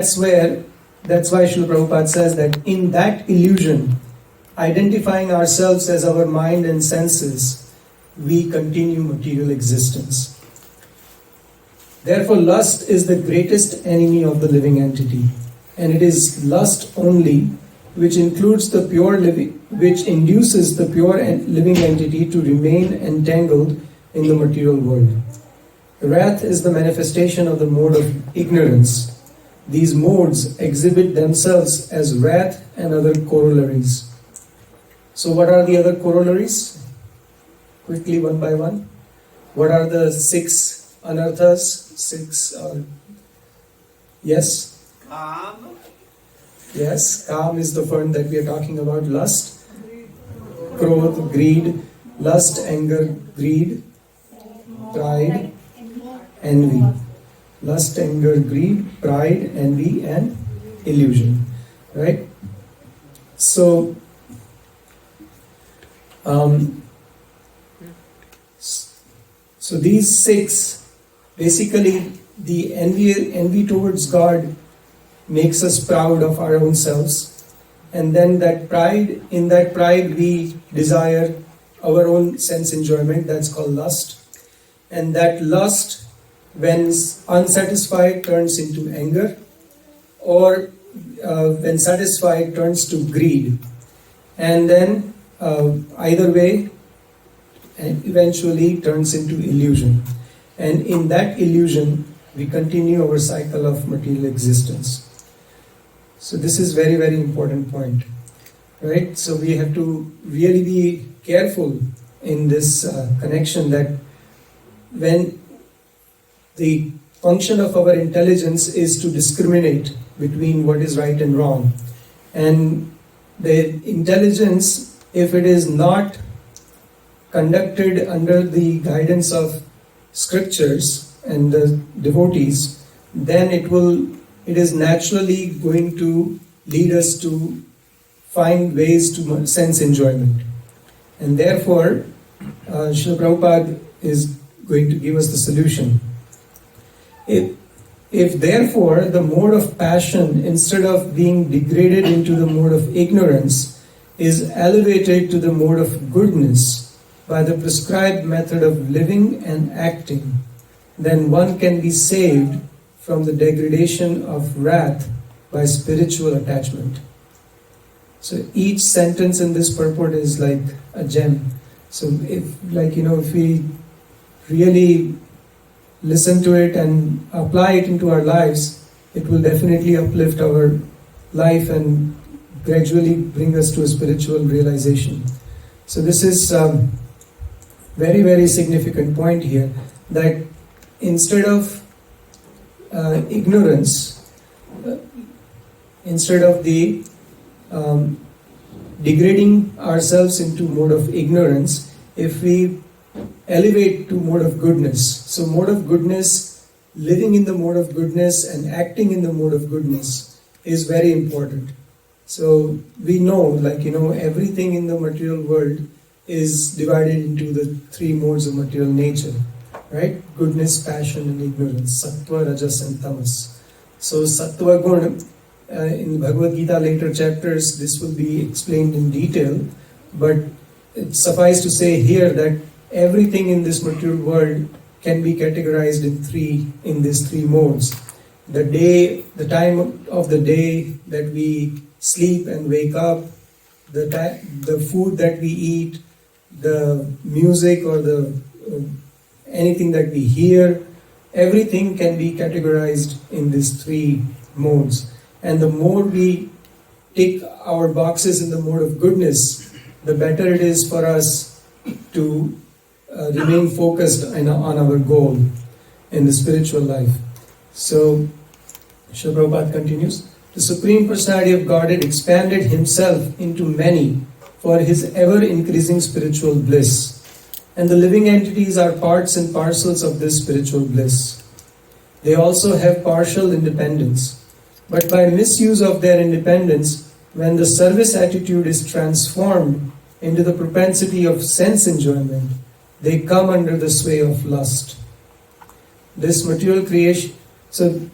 That's why Srila Prabhupada says that in that illusion, identifying ourselves as our mind and senses, we continue material existence. Therefore, lust is the greatest enemy of the living entity, and it is lust only which induces the pure living entity to remain entangled in the material world. Wrath is the manifestation of the mode of ignorance. These modes exhibit themselves as wrath and other corollaries. So what are the other corollaries? Quickly, one by one. What are the 6 anarthas? Yes? Calm. Yes, calm is the one that we are talking about. Lust, krodh, greed, lust, anger, greed, pride, envy. Lust, anger, greed, pride, envy, and illusion. Right? So, so these 6, basically the envy towards God makes us proud of our own selves, and then in that pride we desire our own sense enjoyment. That's called lust, and that lust, when unsatisfied, turns into anger, or when satisfied, turns to greed, and then either way, and eventually turns into illusion. And in that illusion, we continue our cycle of material existence. So this is very, very important point, right? So we have to really be careful in this connection, that when the function of our intelligence is to discriminate between what is right and wrong, and the intelligence, if it is not conducted under the guidance of scriptures and the devotees, then it is naturally going to lead us to find ways to sense enjoyment. And therefore, Srila Prabhupada is going to give us the solution. If therefore the mode of passion, instead of being degraded into the mode of ignorance, is elevated to the mode of goodness by the prescribed method of living and acting, then one can be saved from the degradation of wrath by spiritual attachment. So each sentence in this purport is like a gem. So if we really listen to it and apply it into our lives, it will definitely uplift our life and gradually bring us to a spiritual realization. So this is very, very significant point here, that instead of ignorance, instead of the degrading ourselves into mode of ignorance, if we elevate to mode of goodness. So mode of goodness, living in the mode of goodness and acting in the mode of goodness is very important. So we know, everything in the material world is divided into the 3 modes of material nature, right? Goodness, passion, and ignorance. Sattva, Rajas, and Tamas. So Sattva Guna, in Bhagavad-Gita later chapters, this will be explained in detail, but it suffice to say here that everything in this material world can be categorized in these 3 modes. The time of the day that we sleep and wake up, the food that we eat, the music or anything that we hear, everything can be categorized in these 3 modes. And the more we tick our boxes in the mode of goodness, the better it is for us to remain focused on our goal in the spiritual life. So, Srila Prabhupada continues, the Supreme Personality of Godhead expanded himself into many for his ever-increasing spiritual bliss. And the living entities are parts and parcels of this spiritual bliss. They also have partial independence. But by misuse of their independence, when the service attitude is transformed into the propensity of sense enjoyment, they come under the sway of lust. This material creation, so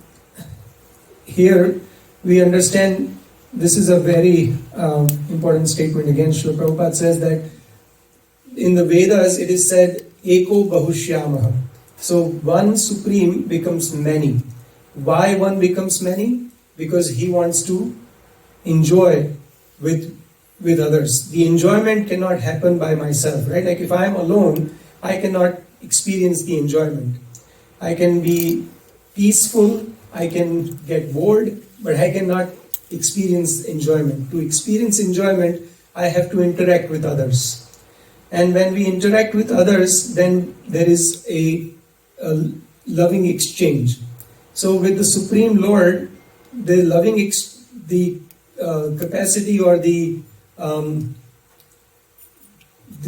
here we understand this is a very important statement. Again, Srila Prabhupada says that in the Vedas it is said, Eko Bahushyamaha. So one Supreme becomes many. Why one becomes many? Because he wants to enjoy with others. The enjoyment cannot happen by myself, right? Like if I am alone, I cannot experience the enjoyment. I can be peaceful, I can get bored, but I cannot experience enjoyment. To experience enjoyment, I have to interact with others. And when we interact with others, then there is a loving exchange. So with the Supreme Lord, the capacity or the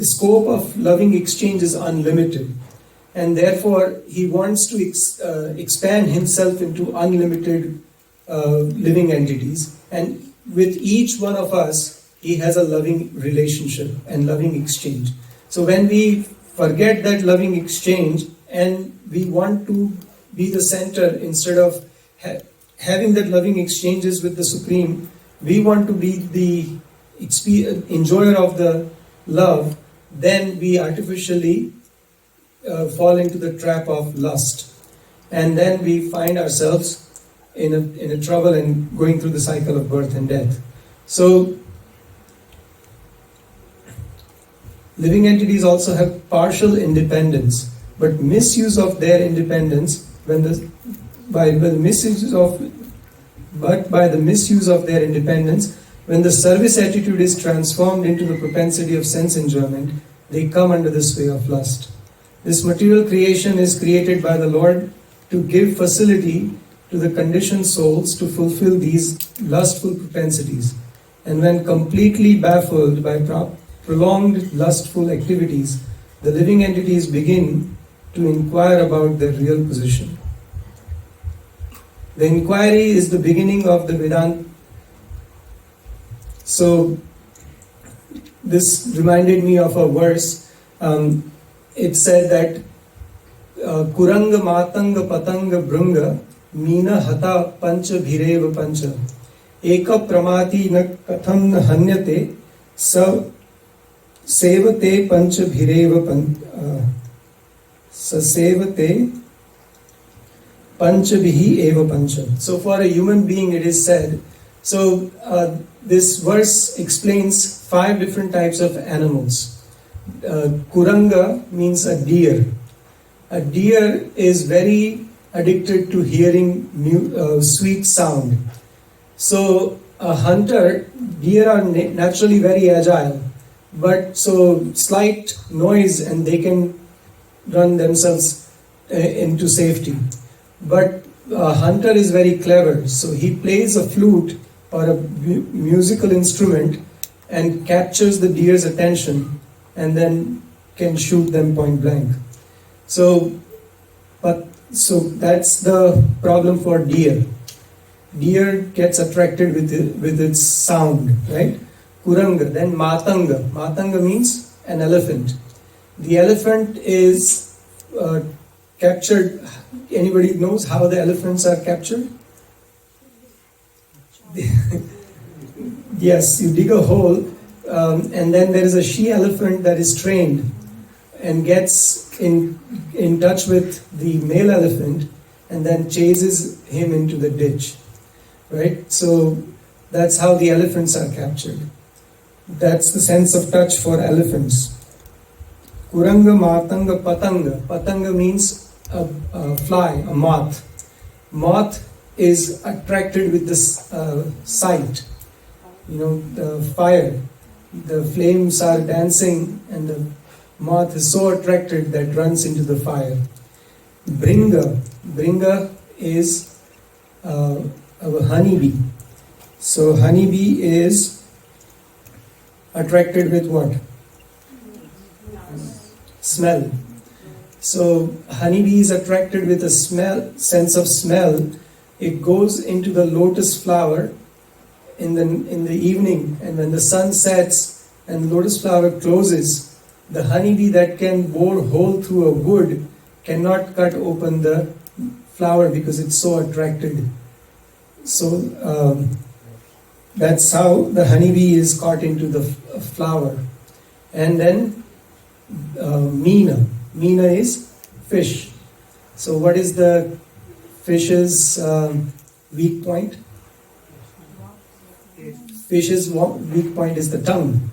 scope of loving exchange is unlimited, and therefore he wants to expand himself into unlimited living entities, and with each one of us he has a loving relationship and loving exchange. So when we forget that loving exchange and we want to be the center instead of having that loving exchanges with the Supreme, we want to be the enjoyer of the love, then we artificially fall into the trap of lust, and then we find ourselves in a trouble and going through the cycle of birth and death. So living entities also have partial independence, but misuse of their independence by the misuse of their independence, when the service attitude is transformed into the propensity of sense enjoyment, they come under the sway of lust. This material creation is created by the Lord to give facility to the conditioned souls to fulfill these lustful propensities. And when completely baffled by prolonged lustful activities, the living entities begin to inquire about their real position. The inquiry is the beginning of the Vedanta. So this reminded me of a verse. It said that Kuranga Matanga Patanga Brunga Meena Hata Pancha Bhireva Pancha Eka Pramati Na Katham Na Hanyate Sa Sevate Pancha Bhireva Sa Sevate Panchabihi Eva Pancha. So for a human being it is said. So this verse explains 5 different types of animals. Kuranga means a deer. A deer is very addicted to hearing sweet sound. So a hunter, deer are naturally very agile, but so slight noise and they can run themselves into safety. But a hunter is very clever, so he plays a flute or a musical instrument and captures the deer's attention and then can shoot them point blank. So that's the problem for deer. Deer gets attracted with its sound, right? Kuranga, then Matanga. Matanga means an elephant. The elephant is captured. Anybody knows how the elephants are captured? Yes, you dig a hole, and then there is a she elephant that is trained and gets in touch with the male elephant and then chases him into the ditch, right? So that's how the elephants are captured. That's the sense of touch for elephants. Kuranga, Matanga, Patanga. Patanga means a fly, a moth. Moth is attracted with this sight. The fire. The flames are dancing and the moth is so attracted that runs into the fire. Bringa. Bringa is a honeybee. So honeybee is attracted with what? Smell. So honeybee is attracted with a sense of smell. It goes into the lotus flower in the evening, and when the sun sets and the lotus flower closes, the honeybee that can bore hole through a wood cannot cut open the flower because it's so attracted. So that's how the honeybee is caught into the flower. And then Meena. Meena is fish. So what is the fish's weak point? Fish's weak point is the tongue.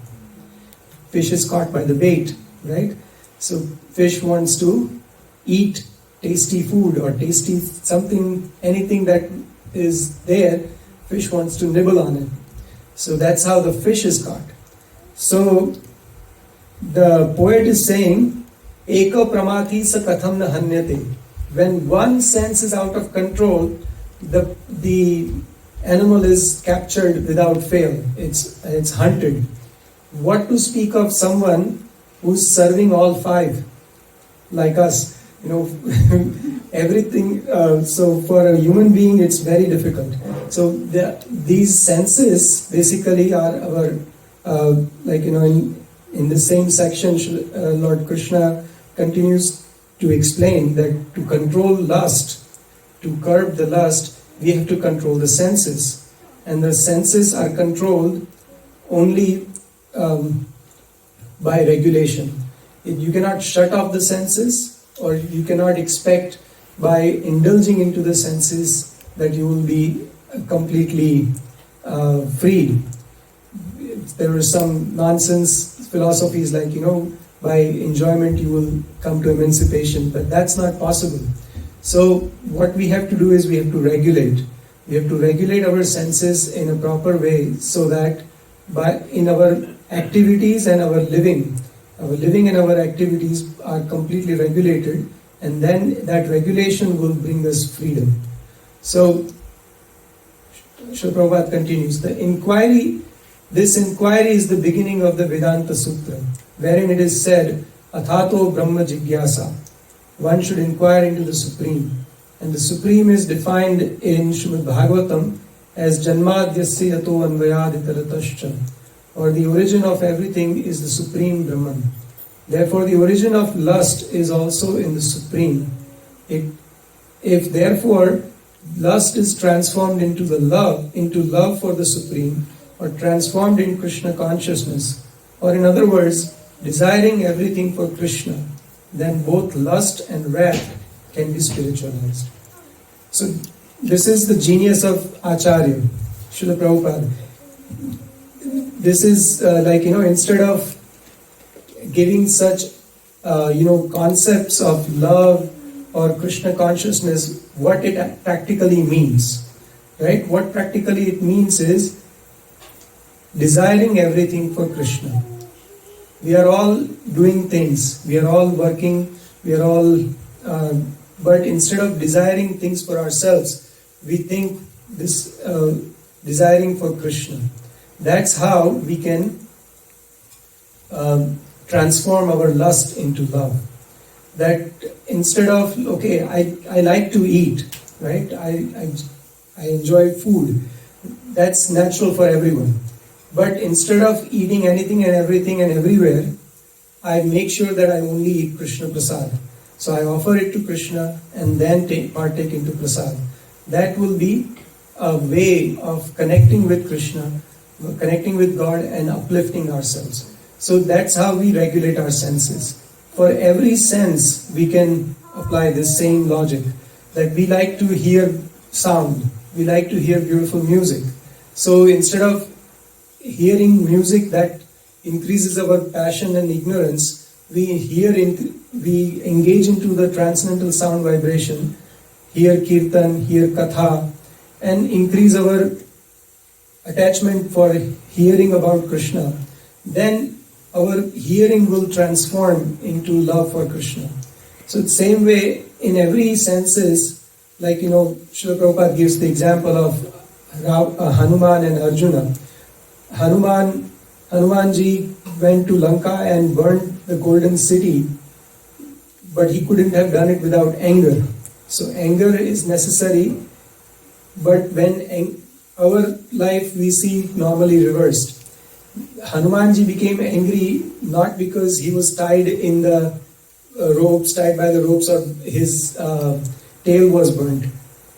Fish is caught by the bait, right? So fish wants to eat tasty food or tasty something, anything that is there, fish wants to nibble on it. So that's how the fish is caught. So the poet is saying, Eka pramati sa katham na hanyate. When one sense is out of control, the animal is captured without fail. It's hunted. What to speak of someone who's serving all five, like us? Everything. So for a human being, it's very difficult. So these senses basically are our, in the same section, Lord Krishna continues to explain that to control lust, to curb the lust, we have to control the senses. And the senses are controlled only by regulation. You cannot shut off the senses, or you cannot expect by indulging into the senses that you will be completely free. There are some nonsense philosophies like, by enjoyment you will come to emancipation, but that's not possible. So what we have to do is we have to regulate. We have to regulate our senses in a proper way so that in our activities and our living and our activities are completely regulated, and then that regulation will bring us freedom. So Srila Prabhupada continues, this inquiry is the beginning of the Vedanta Sutra, wherein it is said, Athato Brahma Jigyasa. One should inquire into the Supreme. And the Supreme is defined in Srimad Bhagavatam as Janmadhyasya Yato Anvayaditaratascha, or the origin of everything is the Supreme Brahman. Therefore, the origin of lust is also in the Supreme. If therefore lust is transformed into love for the Supreme, or transformed in Krishna consciousness, or in other words, desiring everything for Krishna, then both lust and wrath can be spiritualized. So this is the genius of Acharya, Srila Prabhupada. This is instead of giving such concepts of love or Krishna consciousness, what it practically means, right? What practically it means is desiring everything for Krishna. We are all doing things, we are all working, but instead of desiring things for ourselves, we think this desiring for Krishna. That's how we can transform our lust into love. That instead of, I like to eat, right? I enjoy food. That's natural for everyone. But instead of eating anything and everything and everywhere, I make sure that I only eat Krishna Prasad. So I offer it to Krishna and then partake into Prasad. That will be a way of connecting with Krishna, connecting with God and uplifting ourselves. So that's how we regulate our senses. For every sense, we can apply this same logic. That we like to hear sound, we like to hear beautiful music. So instead of hearing music that increases our passion and ignorance, we engage into the transcendental sound vibration, hear kirtan, hear katha, and increase our attachment for hearing about Krishna. Then our hearing will transform into love for Krishna. So the same way in every senses, like Srila Prabhupada gives the example of Hanuman and Arjuna. Hanumanji went to Lanka and burned the golden city, but he couldn't have done it without anger. So anger is necessary, but when our life we see normally reversed. Hanumanji became angry not because he was tied in the tied by the ropes, or his tail was burnt.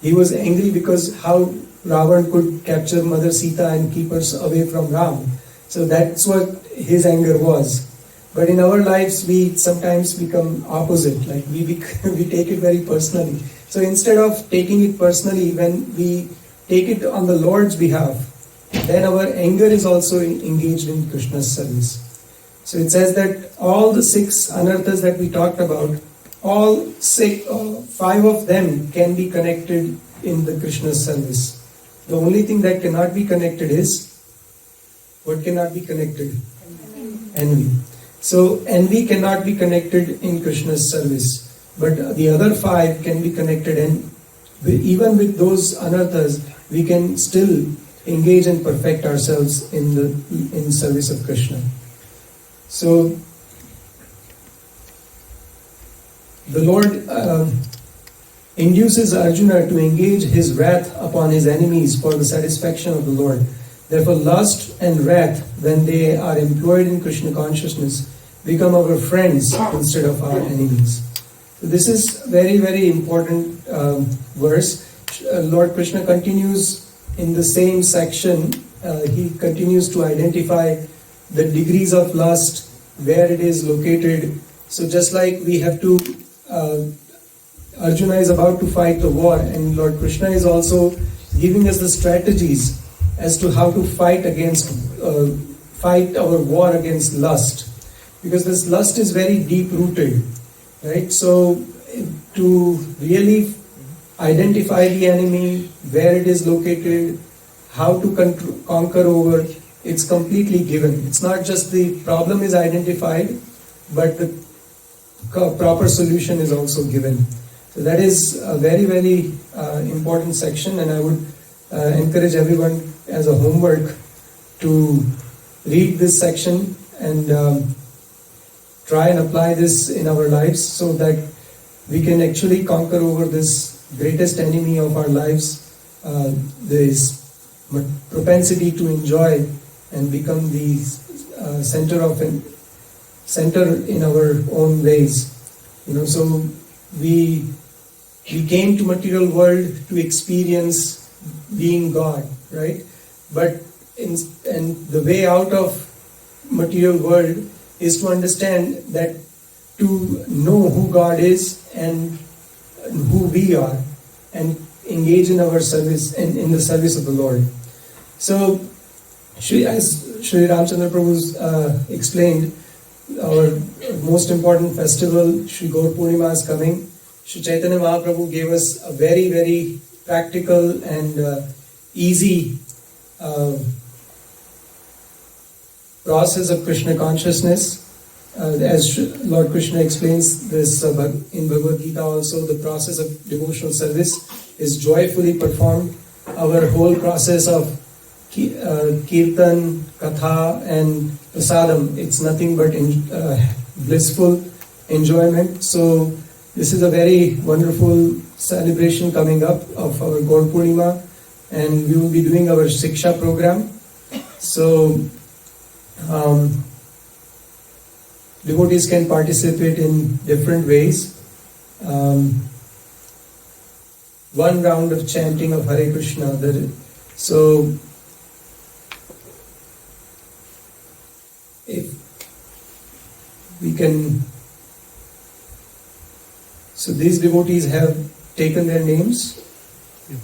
He was angry because how Ravan could capture Mother Sita and keep her away from Ram. So that's what his anger was. But in our lives, we sometimes become opposite, like we take it very personally. So instead of taking it personally, when we take it on the Lord's behalf, then our anger is also engaged in Krishna's service. So it says that all the 6 anarthas that we talked about, all 5 of them can be connected in the Krishna's service. The only thing that cannot be connected is, what cannot be connected? Envy. So envy cannot be connected in Krishna's service, but the other 5 can be connected, and even with those anarthas, we can still engage and perfect ourselves in service of Krishna. So the Lord induces Arjuna to engage his wrath upon his enemies for the satisfaction of the Lord. Therefore, lust and wrath, when they are employed in Krishna consciousness, become our friends instead of our enemies. So this is very, very important verse. Lord Krishna continues in the same section. He continues to identify the degrees of lust, where it is located. So just like we have to, Arjuna is about to fight the war, and Lord Krishna is also giving us the strategies as to how to fight our war against lust, because this lust is very deep rooted, right? So to really identify the enemy, where it is located, how to conquer over, it's completely given. It's not just the problem is identified, but the proper solution is also given. So that is a very, very important section, and I would encourage everyone as a homework to read this section and try and apply this in our lives so that we can actually conquer over this greatest enemy of our lives, this propensity to enjoy and become the center in our own ways. So we came to material world to experience being God, right? But and the way out of material world is to understand that to know who God is and who we are, and engage in our service and in the service of the Lord. So, as Sri Ramchandra Prabhu explained, our most important festival, Sri Gaur Purnima, is coming. Sri Chaitanya Mahaprabhu gave us a very, very practical and easy process of Krishna consciousness. As Lord Krishna explains this in Bhagavad-Gita also, the process of devotional service is joyfully performed. Our whole process of kirtan, katha and prasadam, it's nothing but blissful enjoyment. So this is a very wonderful celebration coming up of our Gaur Purnima, and we will be doing our Shiksha program. So devotees can participate in different ways. One round of chanting of Hare Krishna. So if we can, so these devotees have taken their names.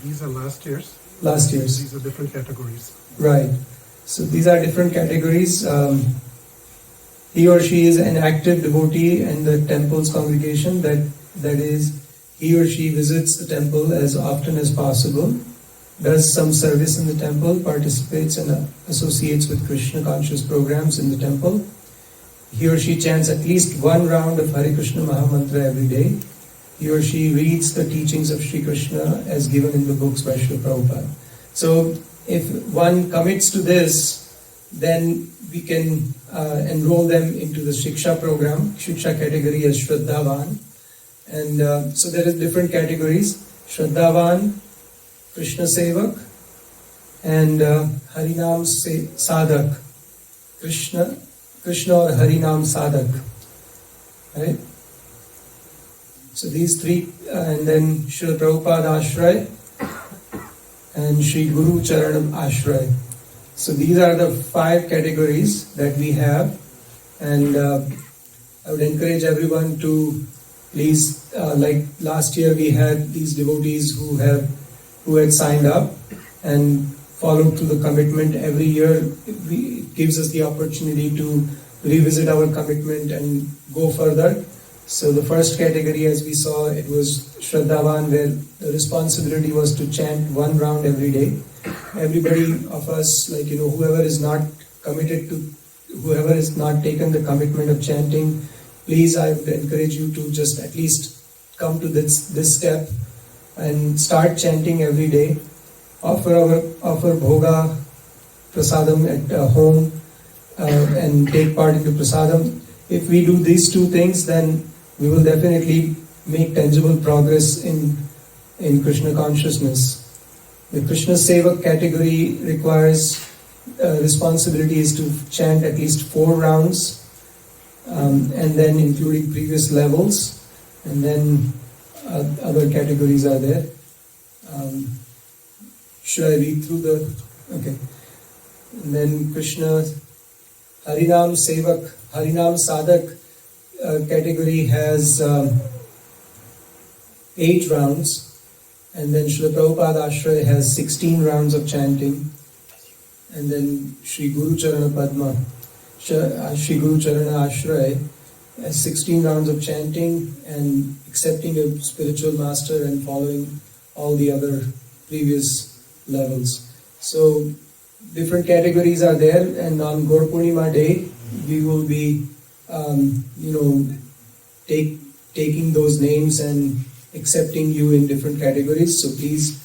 These are last year's. Last year's. These are different categories. Right. So these are different categories. He or she is an active devotee in the temple's congregation. That is, he or she visits the temple as often as possible, does some service in the temple, participates and associates with Krishna conscious programs in the temple. He or she chants at least one round of Hare Krishna Mahamantra every day. He or she reads the teachings of Sri Krishna as given in the books by Srila Prabhupada. So if one commits to this, then we can enroll them into the Shiksha program, Shiksha category as Shraddhavan. And so there is different categories: Shraddhavan, Krishna Sevak, and Harinam Sadhak. Krishna or Harinam Sadhak. Right? So these three, and then Srila Prabhupada Ashray, and Shri Guru Charanam Ashray. So these are the 5 categories that we have, and I would encourage everyone to please, like last year we had these devotees who had signed up and followed through the commitment. Every year it gives us the opportunity to revisit our commitment and go further. So the first category, as we saw, it was Shraddhavan, where the responsibility was to chant 1 round every day. Everybody of us, whoever is not committed to, whoever has not taken the commitment of chanting, please, I would encourage you to just at least come to this step and start chanting every day. Offer bhoga prasadam at home and take part into prasadam. If we do these 2 things, then we will definitely make tangible progress in Krishna consciousness. The Krishna Sevak category requires responsibility is to chant at least 4 rounds, and then including previous levels, and then other categories are there. Should I read through the... Okay. And then Krishna Harinam Sevak, Harinam Sadak category has 8 rounds, and then Srila Prabhupada Ashray has 16 rounds of chanting, and then Shri Guru Charana Padma, Shri Guru Charana Ashray has 16 rounds of chanting and accepting a spiritual master and following all the other previous levels. So different categories are there, and on Gaur Purnima day we will be taking those names and accepting you in different categories. So please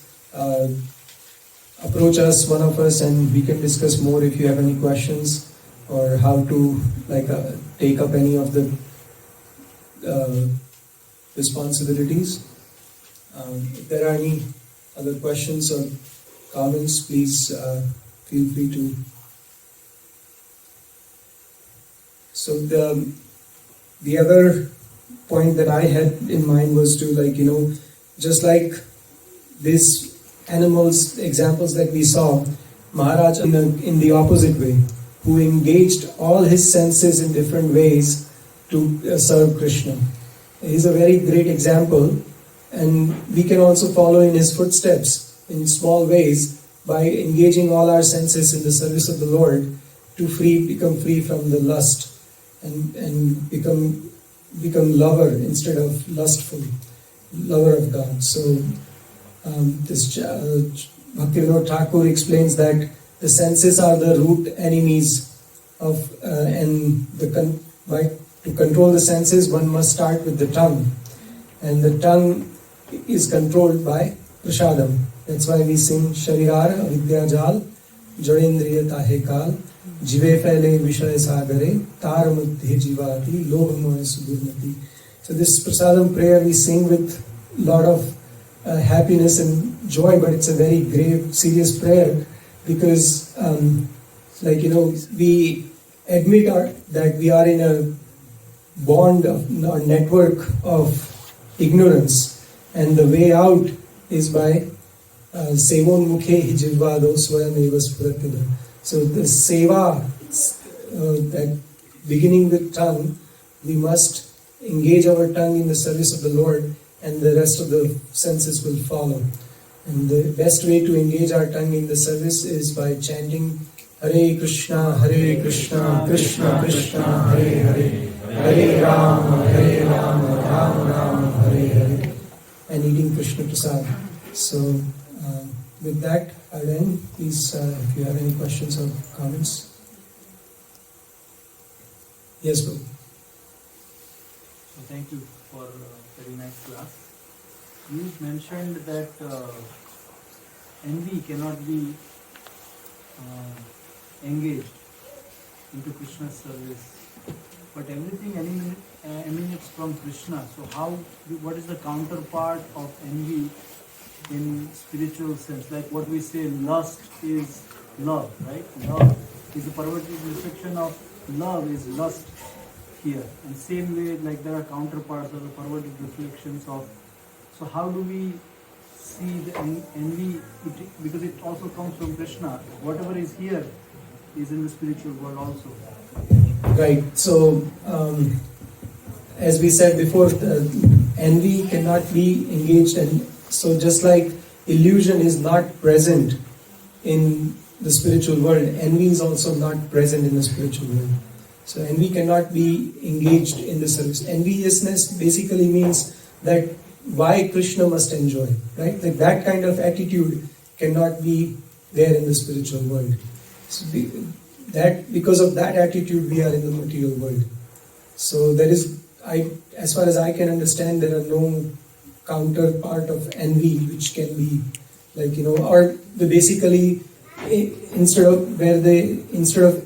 approach us, one of us, and we can discuss more if you have any questions or how to take up any of the responsibilities. If there are any other questions or comments, please feel free to. So the other point that I had in mind was to just like these animals examples that we saw, Maharaj in the opposite way, who engaged all his senses in different ways to serve Krishna. He's a very great example, and we can also follow in his footsteps in small ways by engaging all our senses in the service of the Lord to become free from the lust and become lover instead of lustful, lover of God. So this Bhaktivinoda Thakur explains that the senses are the root enemies of to control the senses, one must start with the tongue, and the tongue is controlled by prasadam. That's why we sing Sharirar Avidya Jal Jadendriya Tahe Kal Jive Phale Vishaya Sagare Tar Muddhi Jivati Lobh Mohe Sudurnati. So this prasadam prayer we sing with a lot of happiness and joy, but it's a very grave, serious prayer, because we admit that we are in a bond or network of ignorance, and the way out is by sevon mukhe hi jivvado swayam eva spratida. So the seva, that beginning with tongue, we must engage our tongue in the service of the Lord, and the rest of the senses will follow. And the best way to engage our tongue in the service is by chanting Hare Krishna, Krishna Krishna, Hare Hare, Hare Rama, Rama Rama, Hare Hare, and eating Krishna Prasad. So with that, I'll end. Please, if you have any questions or comments. Yes, bro. So thank you for a very nice class. You mentioned that envy cannot be engaged into Krishna's service, but everything emanates from Krishna. So what is the counterpart of envy in spiritual sense? Like what we say, lust is love, right? Love is the perverted reflection of love is lust here. And same way, like there are counterparts of the perverted reflections of. So how do we see the envy, because it also comes from Krishna. Whatever is here is in the spiritual world also. Right. So, as we said before, the envy cannot be engaged, and so just like illusion is not present in the spiritual world, envy is also not present in the spiritual world. So envy cannot be engaged in the service. Enviousness basically means that why Krishna must enjoy, right? Like that kind of attitude cannot be there in the spiritual world. So because of that attitude, we are in the material world. So there is, as far as I can understand, there are no counterpart of envy which can be or basically instead of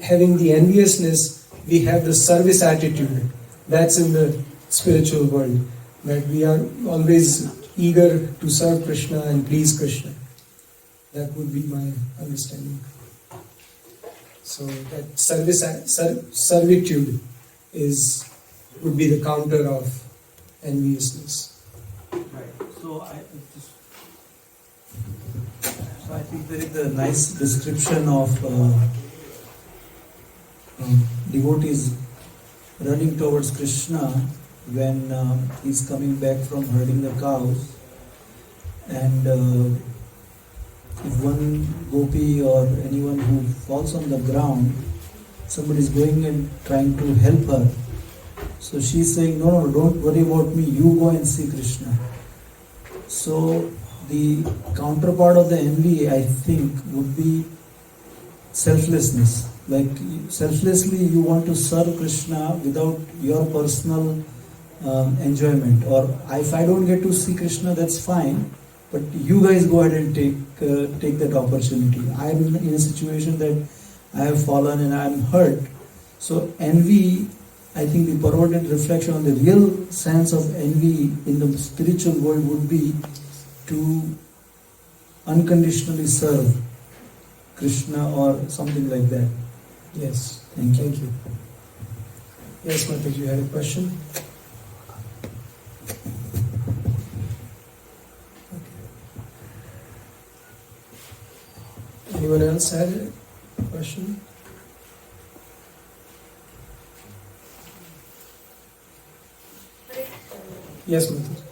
having the enviousness, we have the service attitude. That's in the spiritual world, that we are always eager to serve Krishna and please Krishna. That would be my understanding. So that servitude would be the counter of enviousness. Right. So I think there is a nice description of devotees running towards Krishna when he's coming back from herding the cows, and if one gopi or anyone who falls on the ground, somebody is going and trying to help her. So she's saying, no, don't worry about me, you go and see Krishna. So the counterpart of the envy, I think, would be selflessness. Like selflessly you want to serve Krishna without your personal enjoyment. Or if I don't get to see Krishna, that's fine, but you guys go ahead and take that opportunity. I am in a situation that I have fallen and I am hurt. So envy, I think the perverted reflection on the real sense of envy in the spiritual world would be to unconditionally serve Krishna or something like that. Yes. Thank you. Thank you. Yes, Mataji, you had a question? Okay. Anyone else had a question? Yes, Mataji.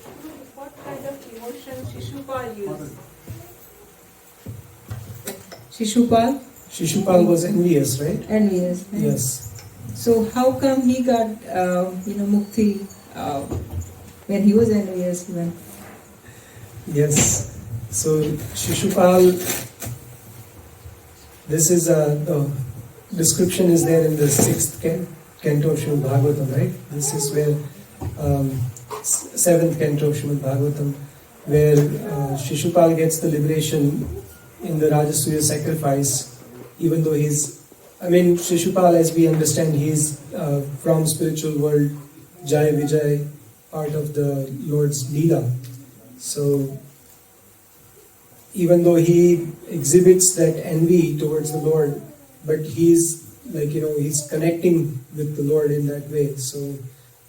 What kind of emotion Shishupal used? Shishupal? Shishupal was envious, right? Envious. Right? Yes. So how come he got, mukti when he was envious even? Yes. So Shishupal, this is the description is there in the 6th canto of Srimad Bhagavatam, right? This is where 7th canto of Srimad Bhagavatam, where Shishupal gets the liberation in the Rajasuya sacrifice, even though Shishupal, as we understand, he's from spiritual world, Jai Vijay, part of the Lord's Leela. So even though he exhibits that envy towards the Lord, but he's he's connecting with the Lord in that way. So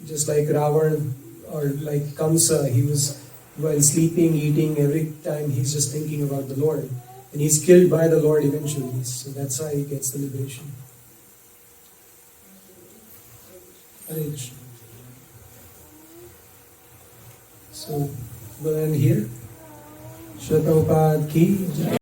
just like Ravan or like Kamsa, he was, while sleeping, eating, every time he's just thinking about the Lord. And he's killed by the Lord eventually. So that's how he gets the liberation. Hare Krishna. So we'll end here. Shri Prabhupada ki Jai.